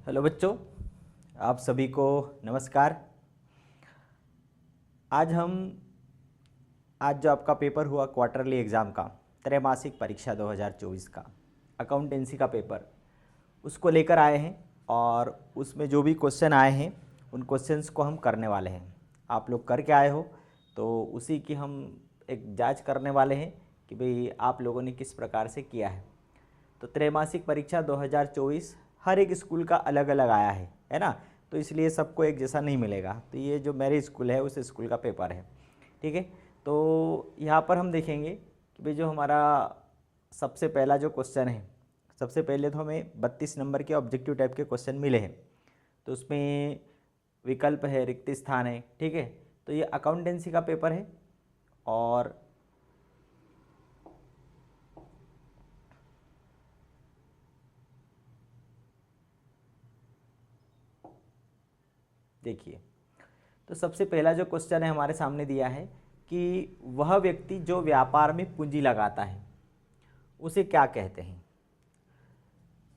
Hello बच्चों, आप सभी को नमस्कार। आज जो आपका पेपर हुआ क्वार्टरली एग्ज़ाम का, त्रैमासिक परीक्षा 2024 का अकाउंटेंसी का पेपर, उसको लेकर आए हैं और उसमें जो भी क्वेश्चन आए हैं उन क्वेश्चंस को हम करने वाले हैं। आप लोग करके आए हो तो उसी की हम एक जांच करने वाले हैं कि भाई आप लोगों ने किस प्रकार से किया है। तो त्रैमासिक परीक्षा 2024 हर एक स्कूल का अलग अलग आया है ना, तो इसलिए सबको एक जैसा नहीं मिलेगा। तो ये जो मेरे स्कूल है उस स्कूल का पेपर है, ठीक है। तो यहाँ पर हम देखेंगे कि भाई जो हमारा सबसे पहला जो क्वेश्चन है, सबसे पहले तो हमें 32 नंबर के ऑब्जेक्टिव टाइप के क्वेश्चन मिले हैं। तो उसमें विकल्प है, रिक्त स्थान है, ठीक है। तो ये अकाउंटेंसी का पेपर है और देखिए, तो सबसे पहला जो क्वेश्चन है हमारे सामने दिया है कि वह व्यक्ति जो व्यापार में पूंजी लगाता है उसे क्या कहते हैं।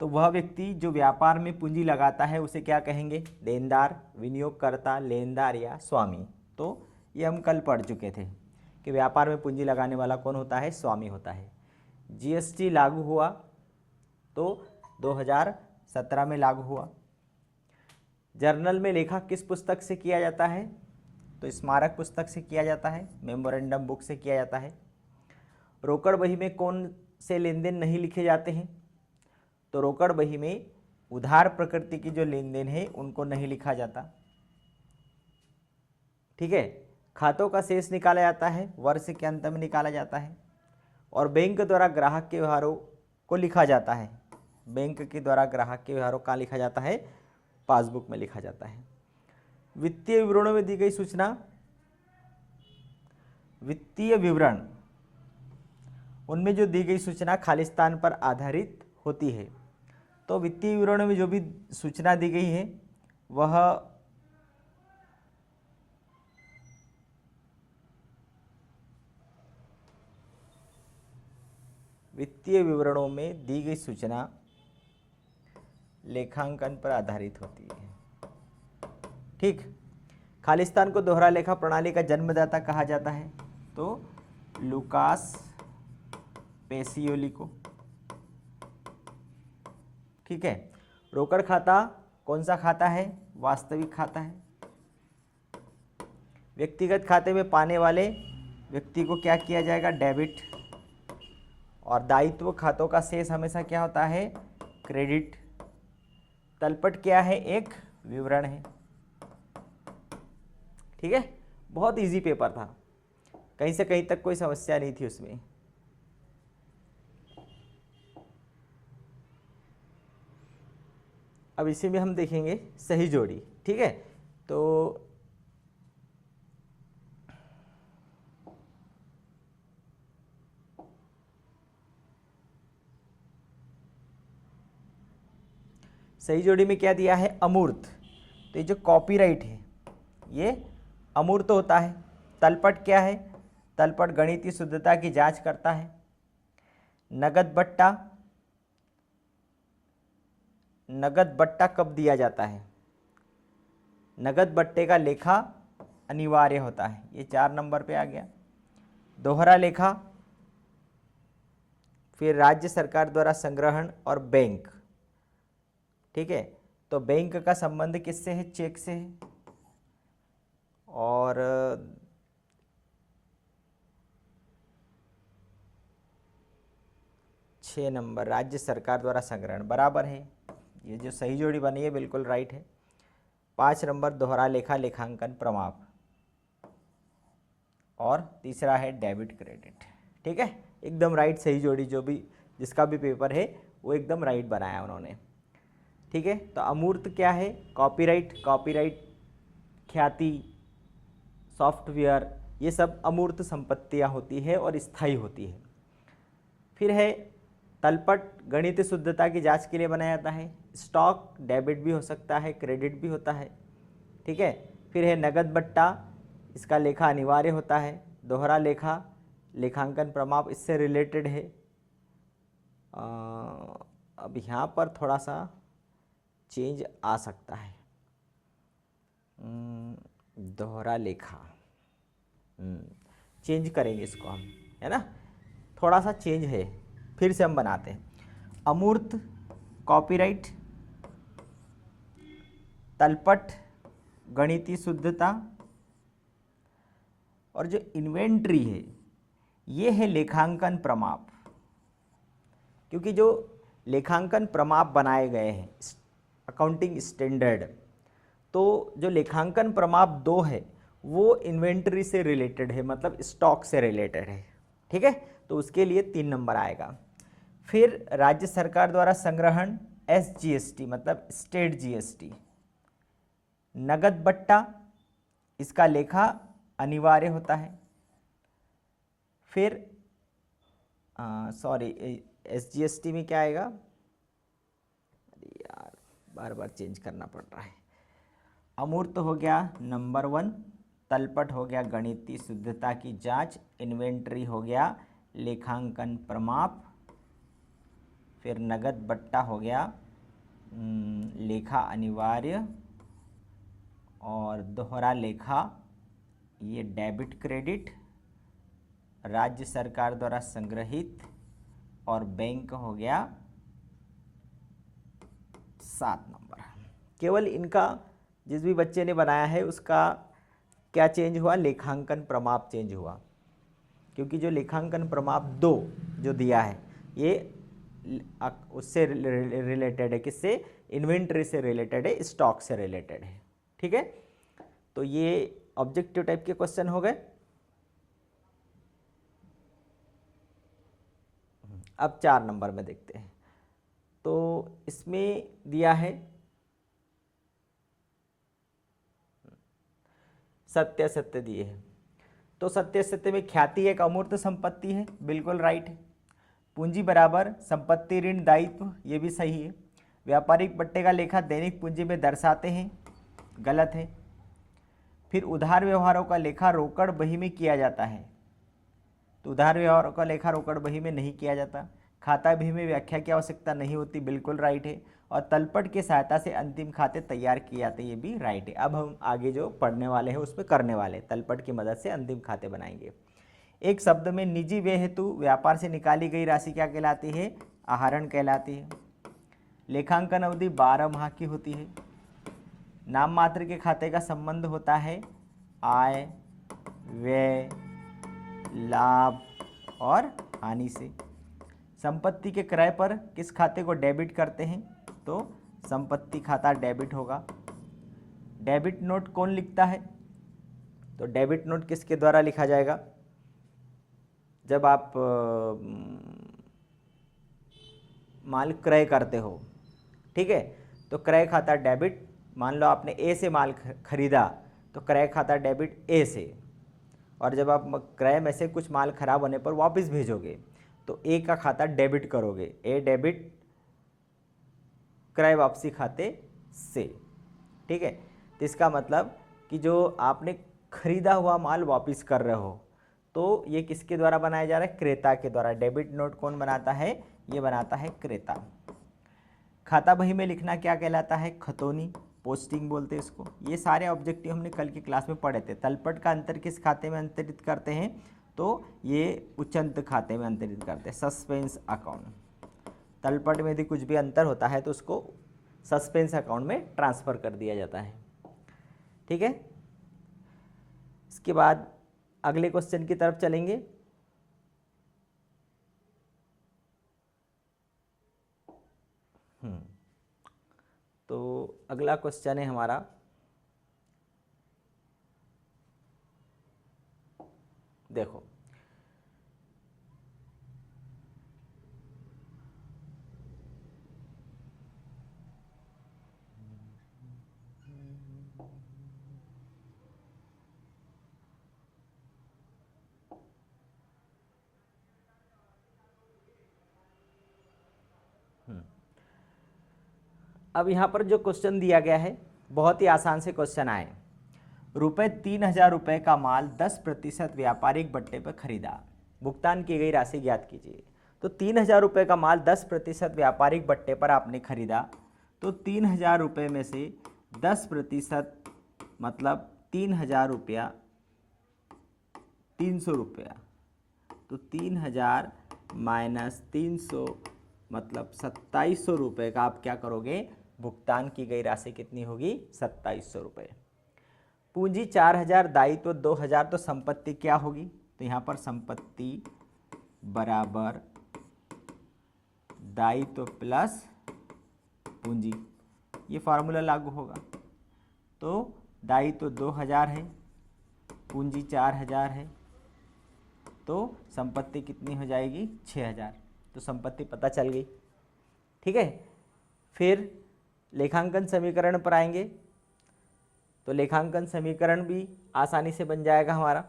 तो वह व्यक्ति जो व्यापार में पूंजी लगाता है उसे क्या कहेंगे? देनदार, विनियोगकर्ता, लेनदार या स्वामी। तो ये हम कल पढ़ चुके थे कि व्यापार में पूंजी लगाने वाला कौन होता है? स्वामी होता है। जीएसटी लागू हुआ तो 2017 में लागू हुआ। जर्नल में लेखा किस पुस्तक से किया जाता है? तो स्मारक पुस्तक से किया जाता है, मेमोरेंडम बुक से किया जाता है। रोकड़ बही में कौन से लेन देन नहीं लिखे जाते हैं? तो रोकड़ बही में उधार प्रकृति की जो लेन देन है उनको नहीं लिखा जाता, ठीक है। खातों का शेष निकाला जाता है, वर्ष के अंत में निकाला जाता है। और बैंक द्वारा ग्राहक के व्यवहारों को लिखा जाता है। बैंक के द्वारा ग्राहक के व्यवहारों का लिखा जाता है, पासबुक में लिखा जाता है। वित्तीय विवरणों में दी गई सूचना, वित्तीय विवरण उनमें जो दी गई सूचना खालिस्तान पर आधारित होती है। तो वित्तीय विवरणों में जो भी सूचना दी गई है वह वित्तीय विवरणों में दी गई सूचना लेखांकन पर आधारित होती है, ठीक। खालिस्तान को दोहरा लेखा प्रणाली का जन्मदाता कहा जाता है, तो लुकास पेसियोली को, ठीक है। रोकड़ खाता कौन सा खाता है? वास्तविक खाता है। व्यक्तिगत खाते में पाने वाले व्यक्ति को क्या किया जाएगा? डेबिट। और दायित्व खातों का शेष हमेशा क्या होता है? क्रेडिट। तलपट क्या है? एक विवरण है, ठीक है। बहुत इजी पेपर था, कहीं से कहीं तक कोई समस्या नहीं थी उसमें। अब इसी में हम देखेंगे सही जोड़ी, ठीक है। तो सही जोड़ी में क्या दिया है? अमूर्त। तो ये जो कॉपीराइट है ये अमूर्त होता है। तलपट क्या है? तलपट गणितीय शुद्धता की जांच करता है। नगद बट्टा, नगद बट्टा कब दिया जाता है? नगद बट्टे का लेखा अनिवार्य होता है, ये 4 नंबर पे आ गया। दोहरा लेखा, फिर राज्य सरकार द्वारा संग्रहण और बैंक, ठीक है। तो बैंक का संबंध किससे है? चेक से है। और 6 नंबर राज्य सरकार द्वारा संग्रहण बराबर है। ये जो सही जोड़ी बनी है बिल्कुल राइट है। 5 नंबर दोहरा लेखा लेखांकन प्रमाप, और तीसरा है डेबिट क्रेडिट, ठीक है। एकदम राइट सही जोड़ी, जो भी जिसका भी पेपर है वो एकदम राइट बनाया उन्होंने, ठीक है। तो अमूर्त क्या है? कॉपीराइट। कॉपीराइट, ख्याति, सॉफ्टवेयर, ये सब अमूर्त संपत्तियां होती है और स्थायी होती है। फिर है तलपट, गणितीय शुद्धता की जांच के लिए बनाया जाता है। स्टॉक, डेबिट भी हो सकता है, क्रेडिट भी होता है, ठीक है। फिर है नगद बट्टा, इसका लेखा अनिवार्य होता है। दोहरा लेखा लेखांकन प्रमाप इससे रिलेटेड है। अब यहाँ पर थोड़ा सा चेंज आ सकता है। दोहरा लेखा, चेंज करेंगे इसको हम, है ना, थोड़ा सा चेंज है, फिर से हम बनाते हैं। अमूर्त कॉपीराइट, तलपट गणितीय शुद्धता, और जो इन्वेंट्री है ये है लेखांकन प्रमाप। क्योंकि जो लेखांकन प्रमाप बनाए गए हैं अकाउंटिंग स्टैंडर्ड, तो जो लेखांकन प्रमाप 2 है वो इन्वेंट्री से रिलेटेड है, मतलब स्टॉक से रिलेटेड है, ठीक है, तो उसके लिए 3 नंबर आएगा। फिर राज्य सरकार द्वारा संग्रहण SGST मतलब स्टेट GST, नगद बट्टा, इसका लेखा अनिवार्य होता है। फिर SGST में क्या आएगा, अरे यार बार बार चेंज करना पड़ रहा है। अमूर्त हो गया नंबर 1, तलपट हो गया गणितीय शुद्धता की जांच, इन्वेंट्री हो गया लेखांकन प्रमाप, फिर नगद बट्टा हो गया लेखा अनिवार्य, और दोहरा लेखा ये डेबिट क्रेडिट, राज्य सरकार द्वारा संग्रहित, और बैंक हो गया 7 नंबर। केवल इनका जिस भी बच्चे ने बनाया है उसका क्या चेंज हुआ, लेखांकन प्रमाप चेंज हुआ, क्योंकि जो लेखांकन प्रमाप 2 जो दिया है ये उससे रिलेटेड है, किससे, इन्वेंट्री से रिलेटेड है, स्टॉक से रिलेटेड है, ठीक है। तो ये ऑब्जेक्टिव टाइप के क्वेश्चन हो गए। अब 4 नंबर में देखते हैं, तो इसमें दिया है सत्य सत्य दिए हैं। तो सत्य सत्य में ख्याति एक अमूर्त संपत्ति है, बिल्कुल राइट है। पूंजी बराबर संपत्ति ऋण दायित्व, ये भी सही है। व्यापारिक बट्टे का लेखा दैनिक पूंजी में दर्शाते हैं, गलत है। फिर उधार व्यवहारों का लेखा रोकड़ बही में किया जाता है, तो उधार व्यवहारों का लेखा रोकड़ बही में नहीं किया जाता। खाता बही में व्याख्या की आवश्यकता नहीं होती, बिल्कुल राइट है। और तलपट की सहायता से अंतिम खाते तैयार किए जाते हैं, ये भी राइट है। अब हम आगे जो पढ़ने वाले हैं उसमें करने वाले, तलपट की मदद से अंतिम खाते बनाएंगे। एक शब्द में निजी व्यय हेतु व्यापार से निकाली गई राशि क्या कहलाती है, आहरण कहलाती है। लेखांकन अवधि 12 माह की होती है। नाम मात्र के खाते का संबंध होता है आय, व्यय, लाभ और हानि से। संपत्ति के क्रय पर किस खाते को डेबिट करते हैं, तो संपत्ति खाता डेबिट होगा। डेबिट नोट कौन लिखता है, तो डेबिट नोट किसके द्वारा लिखा जाएगा, जब आप माल क्रय करते हो, ठीक है, तो क्रय खाता डेबिट, मान लो आपने ए से माल खरीदा तो क्रय खाता डेबिट ए से, और जब आप क्रय में से कुछ माल खराब होने पर वापस भेजोगे तो ए का खाता डेबिट करोगे, ए डेबिट क्रय वापसी खाते से, ठीक है। तो इसका मतलब कि जो आपने खरीदा हुआ माल वापस कर रहे हो तो ये किसके द्वारा बनाया जा रहा है, क्रेता के द्वारा। डेबिट नोट कौन बनाता है, ये बनाता है क्रेता। खाता बही में लिखना क्या कहलाता है, खतौनी, पोस्टिंग बोलते हैं इसको। ये सारे ऑब्जेक्टिव हमने कल की क्लास में पढ़े थे। तलपट का अंतर किस खाते में अंतरित करते हैं, तो ये उच्चंत खाते में अंतरित करते हैं, सस्पेंस अकाउंट। तलपट में यदि कुछ भी अंतर होता है तो उसको सस्पेंस अकाउंट में ट्रांसफ़र कर दिया जाता है, ठीक है। इसके बाद अगले क्वेश्चन की तरफ चलेंगे। तो अगला क्वेश्चन है हमारा, देखो अब यहाँ पर जो क्वेश्चन दिया गया है बहुत ही आसान से क्वेश्चन आए। रुपये 3000 रुपये का माल 10% व्यापारिक बट्टे पर खरीदा, भुगतान की गई राशि ज्ञात कीजिए। तो 3000 रुपये का माल 10% व्यापारिक बट्टे पर आपने खरीदा, तो 3,000 रुपये में से 10% मतलब 3,000 रुपया 300 रुपया, तो 3,000 माइनस 300 मतलब 2,700 रुपये का आप क्या करोगे, भुगतान की गई राशि कितनी होगी, 2,700 रुपये। पूंजी 4,000, दायित्व 2,000, तो संपत्ति क्या होगी, तो यहाँ पर संपत्ति बराबर दायित्व प्लस पूंजी, ये फार्मूला लागू होगा। तो दायित्व 2,000 है, पूंजी 4,000 है, तो संपत्ति कितनी हो जाएगी, 6,000। तो संपत्ति पता चल गई। ठीक है, फिर लेखांकन समीकरण पर आएंगे, तो लेखांकन समीकरण भी आसानी से बन जाएगा हमारा।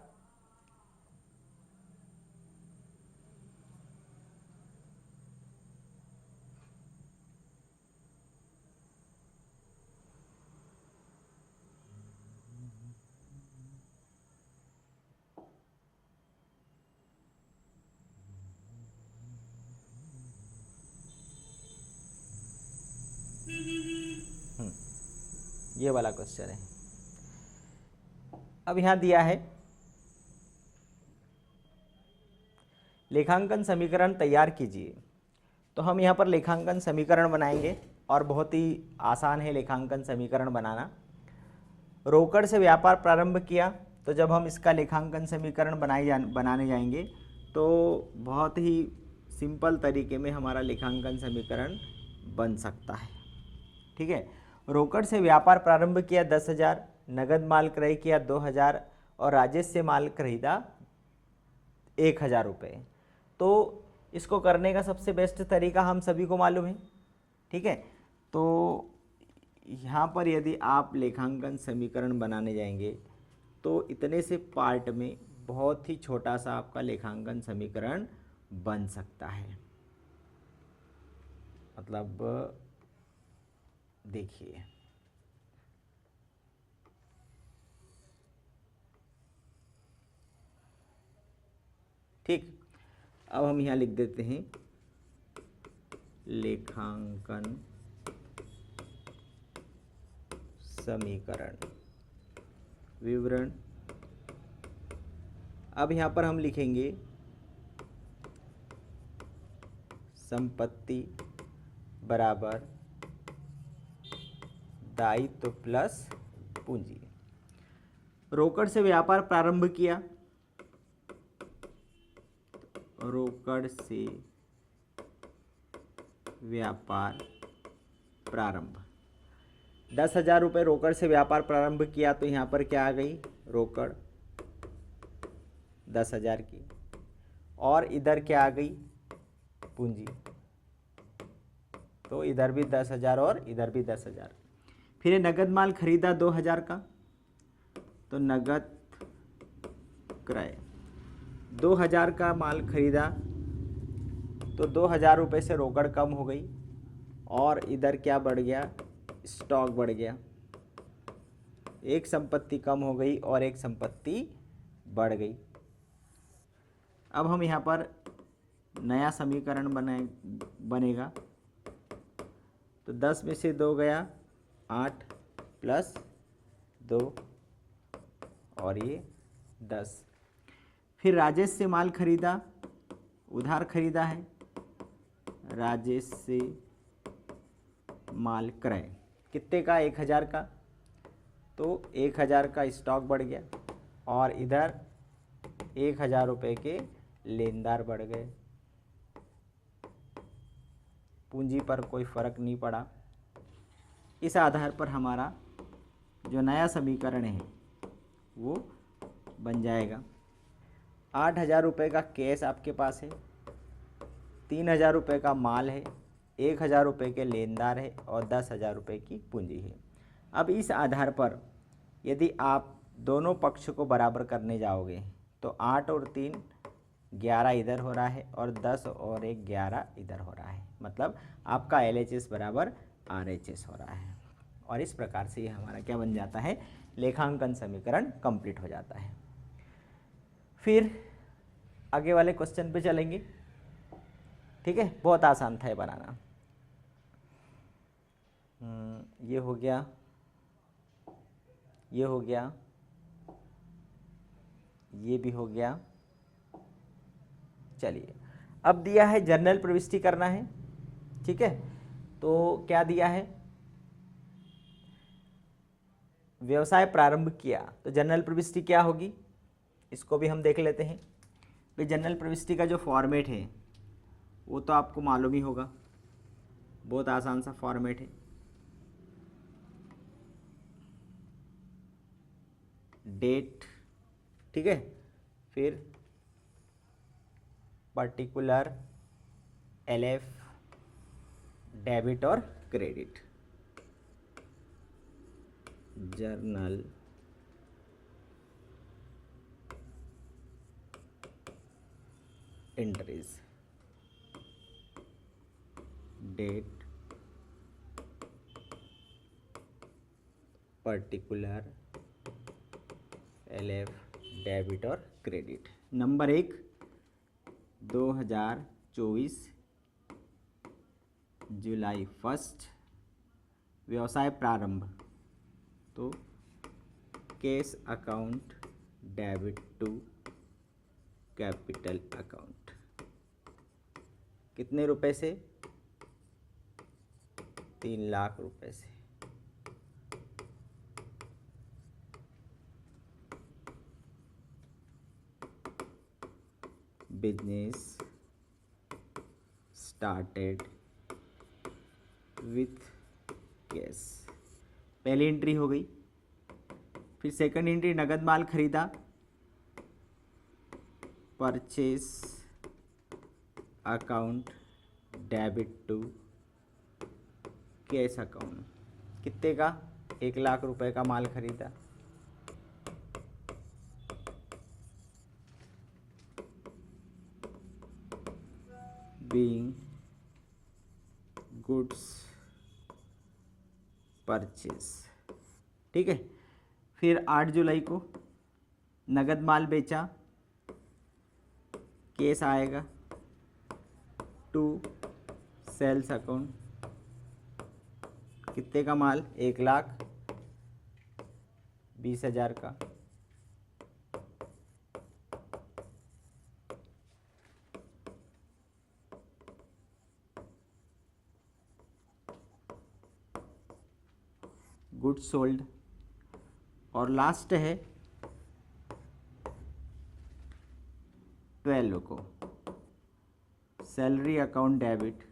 ये वाला क्वेश्चन है। अब यहाँ दिया है लेखांकन समीकरण तैयार कीजिए, तो हम यहाँ पर लेखांकन समीकरण बनाएंगे और बहुत ही आसान है लेखांकन समीकरण बनाना। रोकड़ से व्यापार प्रारंभ किया, तो जब हम इसका लेखांकन समीकरण बनाने जाएंगे तो बहुत ही सिंपल तरीके में हमारा लेखांकन समीकरण बन सकता है। ठीक है, रोकड़ से व्यापार प्रारंभ किया 10,000, नगद माल क्रय किया 2,000 और राजेश से माल खरीदा 1,000 रुपये। तो इसको करने का सबसे बेस्ट तरीका हम सभी को मालूम है। ठीक है, तो यहाँ पर यदि आप लेखांकन समीकरण बनाने जाएंगे तो इतने से पार्ट में बहुत ही छोटा सा आपका लेखांकन समीकरण बन सकता है। मतलब देखिए, ठीक, अब हम यहाँ लिख देते हैं लेखांकन समीकरण विवरण। अब यहाँ पर हम लिखेंगे संपत्ति बराबर दायित्व प्लस पूंजी। रोकड़ से व्यापार प्रारंभ किया, रोकड़ से व्यापार प्रारंभ 10,000 रुपये रोकड़ से व्यापार प्रारंभ किया, तो यहाँ पर क्या आ गई, रोकड़ 10,000 की, और इधर क्या आ गई, पूंजी, तो इधर भी 10,000 और इधर भी 10,000। फिर नगद माल खरीदा 2,000 का, तो नगद क्रय 2,000 का माल खरीदा, तो 2,000 रुपये से रोकड़ कम हो गई और इधर क्या बढ़ गया, स्टॉक बढ़ गया। एक संपत्ति कम हो गई और एक संपत्ति बढ़ गई। अब हम यहाँ पर नया समीकरण बनेगा, तो 10 में से 2 गया 8 प्लस 2 और ये 10। फिर राजेश से माल खरीदा, उधार खरीदा है, राजेश से माल क्रय कितने का, 1,000 का, तो 1,000 का स्टॉक बढ़ गया और इधर 1,000 रुपये के लेनदार बढ़ गए। पूंजी पर कोई फर्क नहीं पड़ा। इस आधार पर हमारा जो नया समीकरण है वो बन जाएगा। 8,000 रुपये का कैश आपके पास है, 3,000 रुपये का माल है, 1,000 रुपये के लेनदार है और 10,000 रुपये की पूंजी है। अब इस आधार पर यदि आप दोनों पक्ष को बराबर करने जाओगे तो 8 और 3 11 इधर हो रहा है और 10 और 1 11 इधर हो रहा है। मतलब आपका LHS बराबर RHS हो रहा है। और इस प्रकार से ये हमारा क्या बन जाता है, लेखांकन समीकरण कंप्लीट हो जाता है। फिर आगे वाले क्वेश्चन पे चलेंगे। ठीक है, बहुत आसान था ये बनाना। ये हो गया, ये हो गया, ये भी हो गया। चलिए, अब दिया है जर्नल प्रविष्टि करना है, ठीक है। तो क्या दिया है, व्यवसाय प्रारंभ किया, तो जनरल प्रविष्टि क्या होगी, इसको भी हम देख लेते हैं। भाई जनरल प्रविष्टि का जो फॉर्मेट है वो तो आपको मालूम ही होगा, बहुत आसान सा फॉर्मेट है। डेट, ठीक है, फिर पर्टिकुलर, एलएफ, डेबिट और credit, journal entries, date, particular, LF, debit और क्रेडिट। नंबर 1, 2024 जुलाई 1, व्यवसाय प्रारंभ, तो cash account debit to capital account, कितने रुपए से, 3 लाख रुपए से। बिजनेस स्टार्टेड विथ कैश, पहली एंट्री हो गई। फिर सेकंड एंट्री, नगद माल खरीदा, purchase account debit to cash account, कितने का, 1 लाख रुपए का माल खरीदा। बीइंग गुड्स परचेस, ठीक है। फिर 8 जुलाई को नगद माल बेचा, केस आएगा टू सेल्स अकाउंट, कितने का माल, 1,20,000 का। Goods sold. और लास्ट है 12 को salary account debit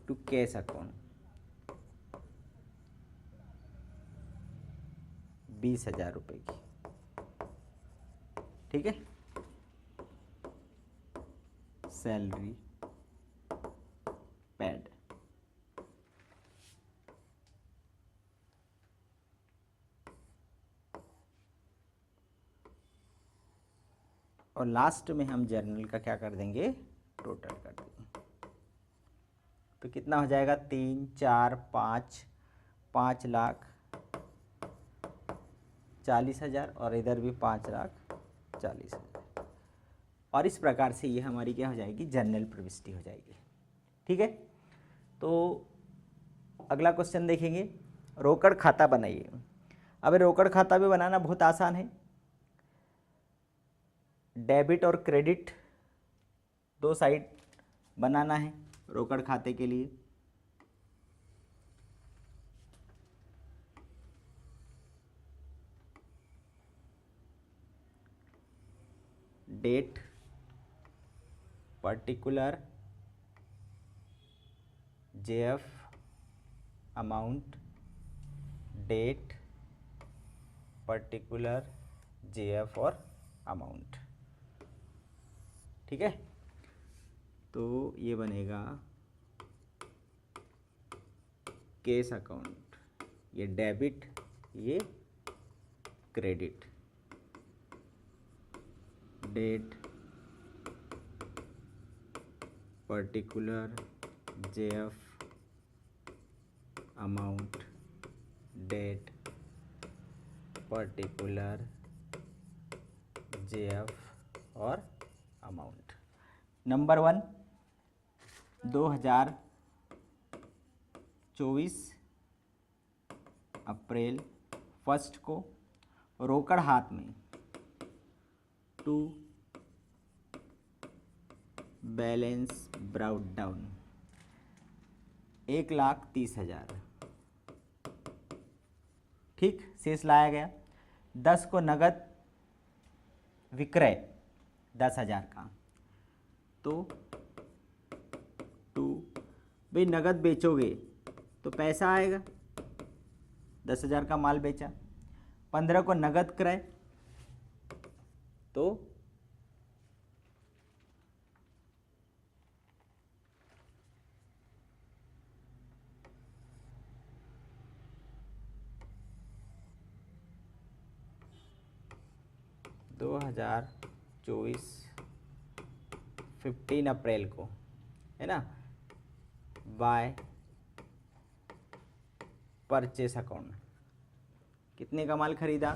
to cash account, 20,000 रुपये की, ठीक है। सैलरी पेड, और लास्ट में हम जर्नल का क्या कर देंगे, टोटल कर देंगे। तो कितना हो जाएगा, 3, 4, 5,40,000 और इधर भी 5,40,000। और इस प्रकार से ये हमारी क्या हो जाएगी, जर्नल प्रविष्टि हो जाएगी, ठीक है। तो अगला क्वेश्चन देखेंगे, रोकड़ खाता बनाइए। अब रोकड़ खाता भी बनाना बहुत आसान है। डेबिट और क्रेडिट दो साइड बनाना है रोकड़ खाते के लिए। Date, particular, JF, amount, date, particular, JF और अमाउंट, ठीक है। तो ये बनेगा केस अकाउंट, ये डेबिट, ये credit. Date, particular, JF, amount, date, particular, JF और अमाउंट। नंबर 1, 2024 अप्रैल 1 को रोकड़ हाथ में टू बैलेंस ब्राउट डाउन 1,30,000। ठीक, शेष लाया गया। 10 को नगद विक्रय 10,000 का, तो टू, भाई नगद बेचोगे तो पैसा आएगा, 10,000 का माल बेचा। 15 को नगद क्रय, तो 2024 15 अप्रैल को, है ना, बाय परचेस अकाउंट कितने का माल खरीदा,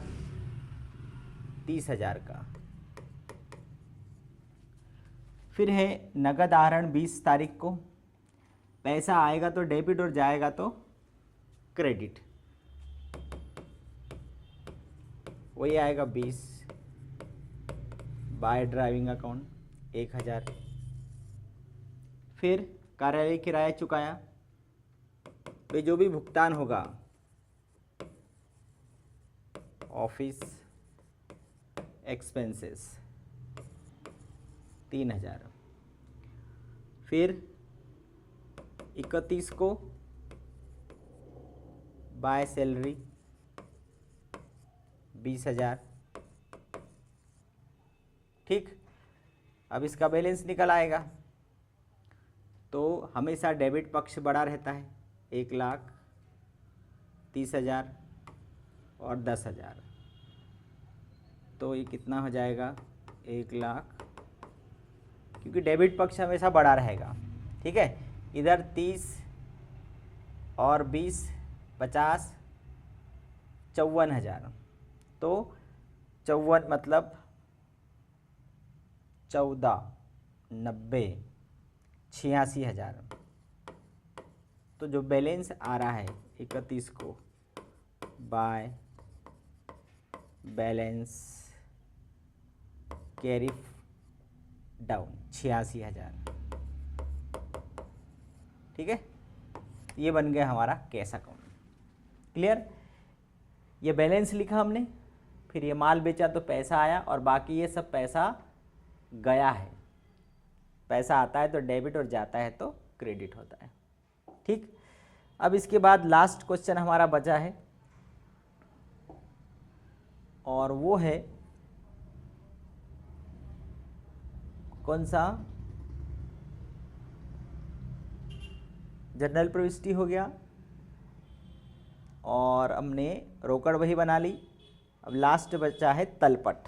30,000 का। फिर है नगद आहरण 20 तारीख को, पैसा आएगा तो डेबिट और जाएगा तो क्रेडिट, वही आएगा 20 बाय ड्राइविंग अकाउंट 1,000। फिर कार्यालय किराया चुकाया, तो जो भी भुगतान होगा ऑफिस एक्सपेंसेस 3,000। फिर 31 को बाय सैलरी 20,000। ठीक, अब इसका बैलेंस निकल आएगा, तो हमेशा डेबिट पक्ष बड़ा रहता है, 1,30,000 और 10,000, तो ये कितना हो जाएगा 1,00,000, क्योंकि डेबिट पक्ष हमेशा बड़ा रहेगा। ठीक है, इधर 30 और 20 50 54,000, तो 54 मतलब 14 90 86,000। तो जो बैलेंस आ रहा है 31 को बाय बैलेंस कैरी डाउन 86,000। ठीक है, ये बन गया हमारा कैश अकाउंट। क्लियर, ये बैलेंस लिखा हमने, फिर ये माल बेचा तो पैसा आया, और बाकी ये सब पैसा गया है। पैसा आता है तो डेबिट और जाता है तो क्रेडिट होता है। ठीक, अब इसके बाद लास्ट क्वेश्चन हमारा बचा है, और वो है कौन सा, जनरल प्रविष्टि हो गया, और हमने रोकड़ वही बना ली। अब लास्ट बचा है तलपट।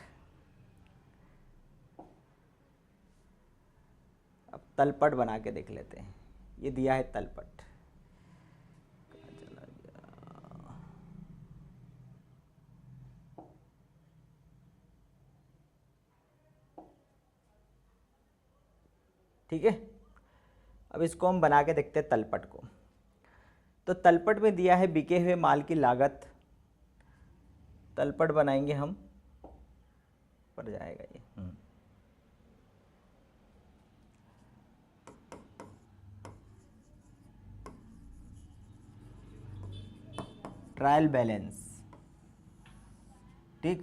अब तलपट बना के देख लेते हैं। ये दिया है तलपट, कहाँ चला गया, ठीक है। अब इसको हम बना के देखते हैं तलपट को। तो तलपट में दिया है बिके हुए माल की लागत, तलपट बनाएंगे हम, पर जाएगा ये ट्रायल बैलेंस। ठीक,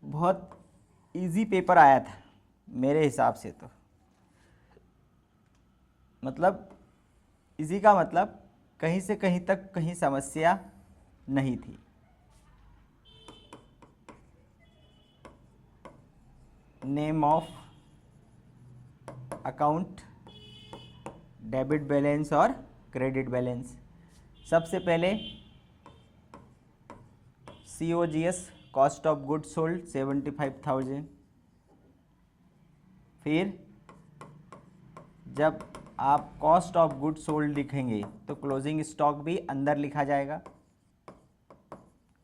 बहुत इजी पेपर आया था मेरे हिसाब से, तो मतलब इजी का मतलब कहीं से कहीं तक कहीं समस्या नहीं थी। Name of account, debit balance और क्रेडिट बैलेंस। सबसे पहले COGS cost of good sold 75,000। फिर जब आप कॉस्ट ऑफ गुड सोल्ड लिखेंगे तो क्लोजिंग स्टॉक भी अंदर लिखा जाएगा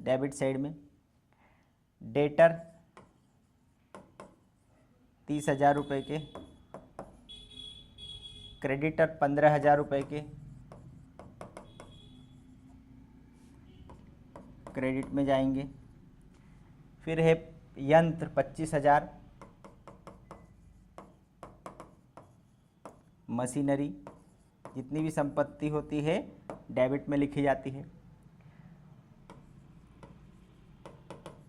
डेबिट साइड में। डेटर 30,000 रुपये के, क्रेडिटर 15,000 रुपये के, क्रेडिट में जाएंगे। फिर है यंत्र 25,000, मशीनरी, जितनी भी संपत्ति होती है डेबिट में लिखी जाती है।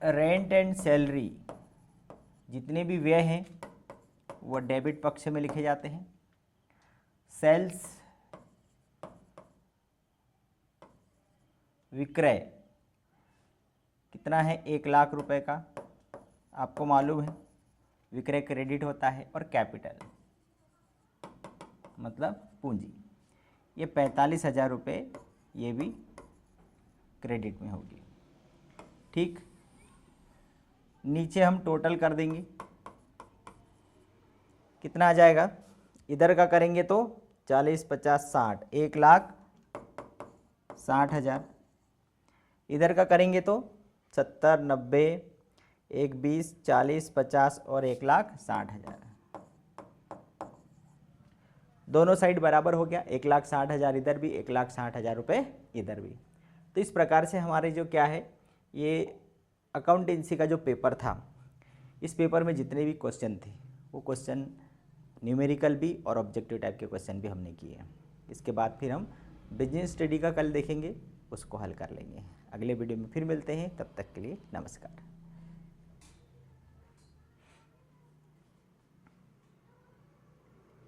रेंट एंड सैलरी, जितने भी व्यय हैं वो डेबिट पक्ष में लिखे जाते हैं। सेल्स, विक्रय कितना है, 1,00,000 रुपए का, आपको मालूम है विक्रय क्रेडिट होता है। और कैपिटल मतलब पूंजी, ये 45,000 रुपये, ये भी क्रेडिट में होगी। ठीक, नीचे हम टोटल कर देंगे, कितना आ जाएगा, इधर का करेंगे तो 40, 50, 60, 1,60,000। इधर का करेंगे तो 70, 90, 1,20, 40, 50 और 1,60,000। दोनों साइड बराबर हो गया, 1,60,000 इधर भी, 1,60,000 रुपये इधर भी। तो इस प्रकार से हमारे जो क्या है, ये अकाउंटेंसी का जो पेपर था, इस पेपर में जितने भी क्वेश्चन थे वो क्वेश्चन न्यूमेरिकल भी और ऑब्जेक्टिव टाइप के क्वेश्चन भी हमने किए हैं। इसके बाद फिर हम बिजनेस स्टडी का कल देखेंगे, उसको हल कर लेंगे। अगले वीडियो में फिर मिलते हैं, तब तक के लिए नमस्कार।